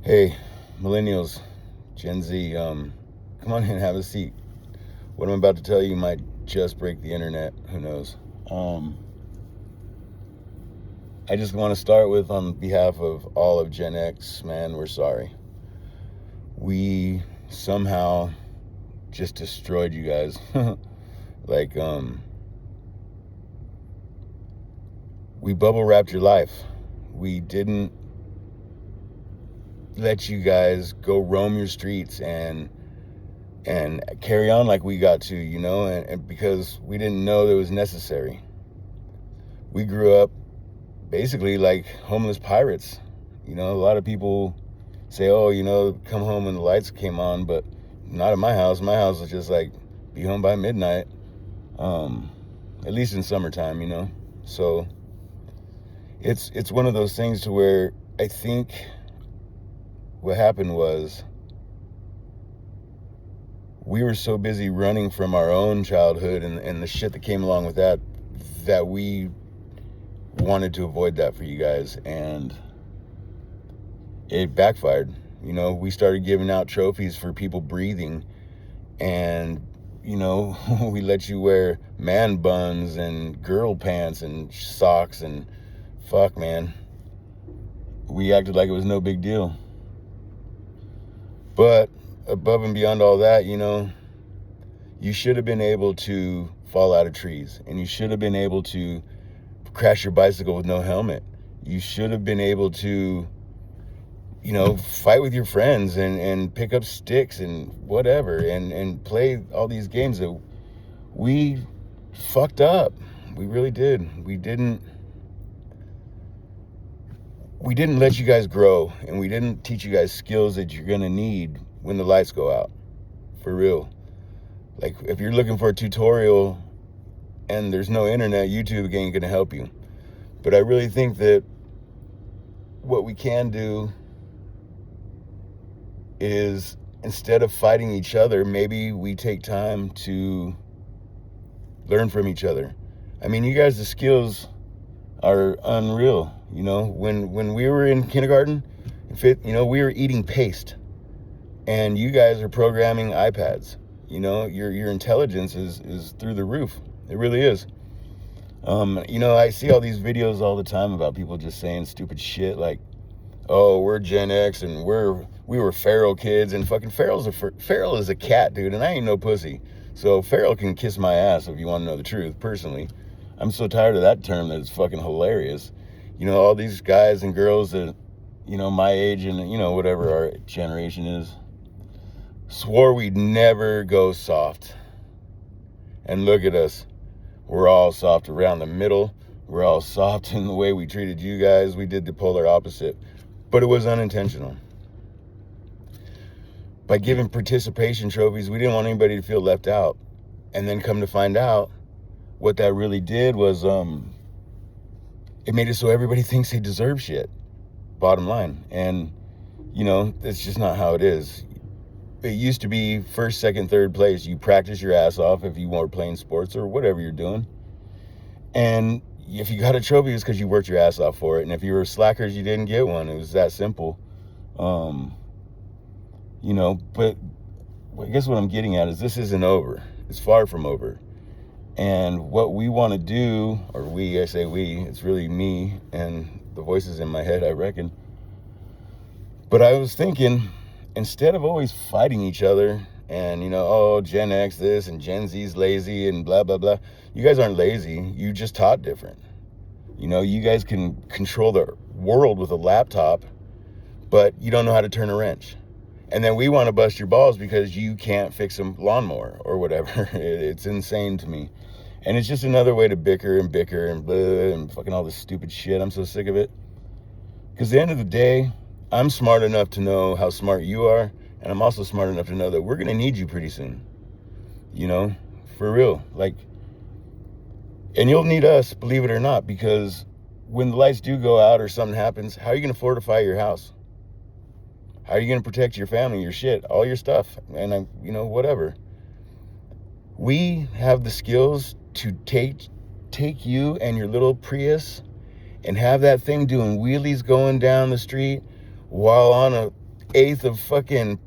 Hey, millennials, Gen Z, come on in, have a seat. What I'm about to tell you might just break the internet. Who knows? I just want to start with, on behalf of all of Gen X, man, we're sorry. We somehow just destroyed you guys. like, we bubble wrapped your life. We didn't let you guys go roam your streets and carry on like we got to, and because we didn't know that it was necessary. We grew up basically like homeless pirates. A lot of people say, oh, come home when the lights came on, but not at my house. My house was just like, be home by midnight, at least in summertime, So it's one of those things to where I think what happened was we were so busy running from our own childhood and the shit that came along with that we wanted to avoid that for you guys, and it backfired. We started giving out trophies for people breathing, and we let you wear man buns and girl pants and socks, and fuck, man, we acted like it was no big deal. But above and beyond all that, you should have been able to fall out of trees, and you should have been able to crash your bicycle with no helmet. You should have been able to, fight with your friends and pick up sticks and whatever and play all these games that we fucked up. We really did. We didn't let you guys grow, and we didn't teach you guys skills that you're going to need when the lights go out. For real. Like, if you're looking for a tutorial and there's no internet, YouTube ain't going to help you. But I really think that what we can do is, instead of fighting each other, maybe we take time to learn from each other. I mean, you guys, the skills are unreal. When we were in kindergarten, we were eating paste, and you guys are programming iPads. Your intelligence is through the roof. It really is. I see all these videos all the time about people just saying stupid shit like, oh, we're Gen X and we were feral kids, and fucking feral is a cat, dude, and I ain't no pussy. So feral can kiss my ass if you want to know the truth. Personally, I'm so tired of that term that it's fucking hilarious. All these guys and girls that, my age and, whatever our generation is, swore we'd never go soft. And look at us. We're all soft around the middle. We're all soft in the way we treated you guys. We did the polar opposite. But it was unintentional. By giving participation trophies, we didn't want anybody to feel left out. And then come to find out, what that really did was it made it so everybody thinks they deserve shit. Bottom line. And, that's just not how it is. It used to be first, second, third place. You practice your ass off if you were playing sports or whatever you're doing. And if you got a trophy, it's because you worked your ass off for it. And if you were slackers, you didn't get one. It was that simple. But I guess what I'm getting at is this isn't over. It's far from over. And what we want to do, or I say we, it's really me and the voices in my head, I reckon. But I was thinking, instead of always fighting each other and, oh, Gen X this and Gen Z's lazy and blah, blah, blah. You guys aren't lazy. You just taught different. You guys can control the world with a laptop, but you don't know how to turn a wrench. And then we want to bust your balls because you can't fix a lawnmower or whatever. It's insane to me. And it's just another way to bicker and blah and fucking all this stupid shit. I'm so sick of it. Because at the end of the day, I'm smart enough to know how smart you are. And I'm also smart enough to know that we're going to need you pretty soon. For real. And you'll need us, believe it or not, because when the lights do go out or something happens, how are you going to fortify your house? How are you going to protect your family, your shit, all your stuff, and whatever? We have the skills to take you and your little Prius and have that thing doing wheelies going down the street while on a eighth of fucking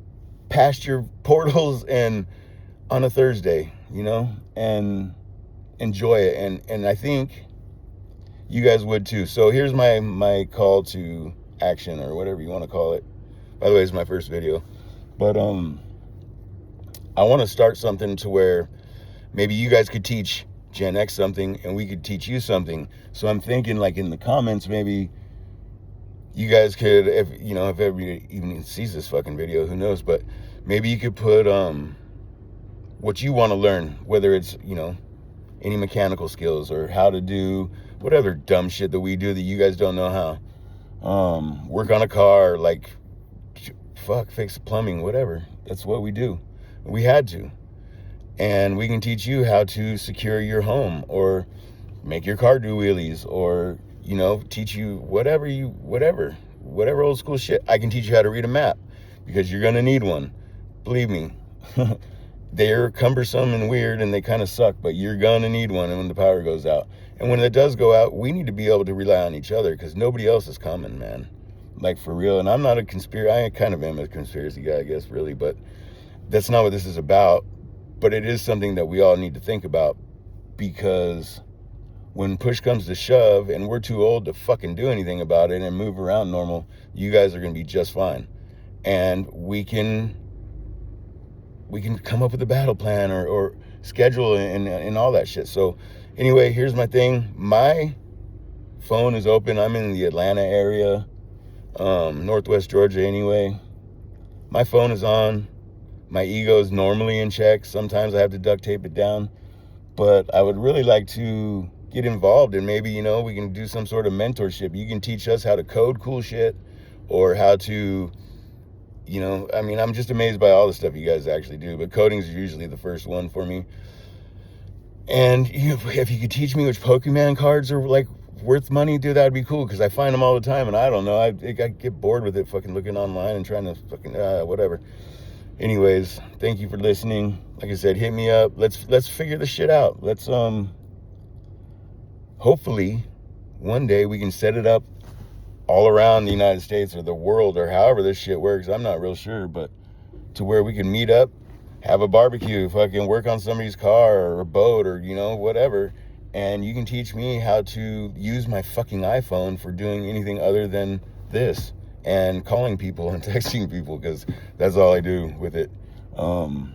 past your portals and on a Thursday, you know, and enjoy it. And I think you guys would too. So here's my call to action, or whatever you want to call it. By the way, it's my first video. But I want to start something to where maybe you guys could teach Gen X something and we could teach you something. So I'm thinking, like, in the comments, maybe you guys could, if everybody even sees this fucking video, who knows, but maybe you could put what you want to learn, whether it's, any mechanical skills or how to do whatever dumb shit that we do that you guys don't know how. Work on a car, like, fix plumbing, whatever. That's what we do. We had to. And we can teach you how to secure your home, or make your car do wheelies, or, teach you whatever old school shit. I can teach you how to read a map, because you're going to need one. Believe me. They're cumbersome and weird and they kind of suck, but you're going to need one when the power goes out. And when it does go out, we need to be able to rely on each other, because nobody else is coming, man. Like, for real. And I'm not a I kind of am a conspiracy guy, I guess, really, but that's not what this is about. But it is something that we all need to think about, because when push comes to shove and we're too old to fucking do anything about it and move around normal, you guys are going to be just fine. And we can come up with a battle plan or schedule and all that shit. So anyway, here's my thing. My phone is open. I'm in the Atlanta area, Northwest Georgia anyway. My phone is on. My ego is normally in check. Sometimes I have to duct tape it down. But I would really like to get involved, and maybe, we can do some sort of mentorship. You can teach us how to code cool shit, or how to, I'm just amazed by all the stuff you guys actually do. But coding is usually the first one for me. And if you could teach me which Pokemon cards are, like, worth money, dude, that would be cool, because I find them all the time, and I don't know. I get bored with it, fucking looking online and trying to fucking, whatever. Anyways, thank you for listening. Like I said, hit me up. Let's figure this shit out. Let's hopefully one day we can set it up all around the United States or the world, or however this shit works. I'm not real sure, but to where we can meet up, have a barbecue, fucking work on somebody's car or a boat, or whatever, and you can teach me how to use my fucking iPhone for doing anything other than this, and calling people and texting people, because that's all I do with it. And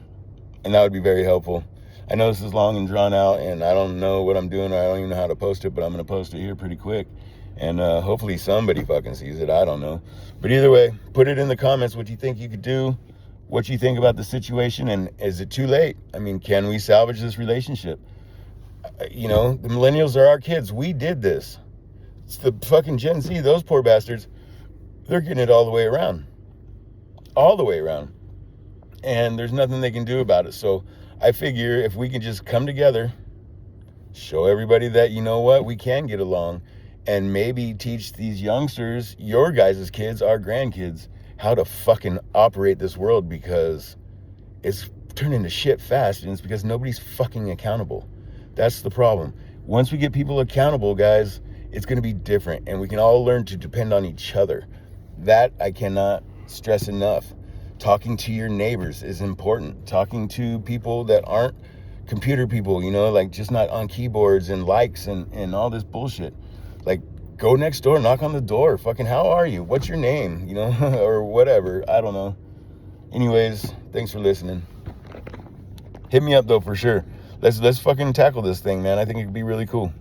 that would be very helpful. I know this is long and drawn out, and I don't know what I'm doing, or I don't even know how to post it, but I'm going to post it here pretty quick. And hopefully somebody fucking sees it. I don't know. But either way, put it in the comments what you think you could do, what you think about the situation, and is it too late? I mean, can we salvage this relationship? The millennials are our kids. We did this. It's the fucking Gen Z, those poor bastards. They're getting it all the way around. All the way around. And there's nothing they can do about it. So I figure if we can just come together, show everybody that, we can get along, and maybe teach these youngsters, your guys' kids, our grandkids, how to fucking operate this world, because it's turning to shit fast, and it's because nobody's fucking accountable. That's the problem. Once we get people accountable, guys, it's going to be different, and we can all learn to depend on each other. That I cannot stress enough. Talking to your neighbors is important. Talking to people that aren't computer people, like just not on keyboards and likes and all this bullshit. Like, go next door, knock on the door. Fucking, how are you? What's your name? Or whatever. I don't know. Anyways, thanks for listening. Hit me up though, for sure. Let's fucking tackle this thing, man. I think it could be really cool.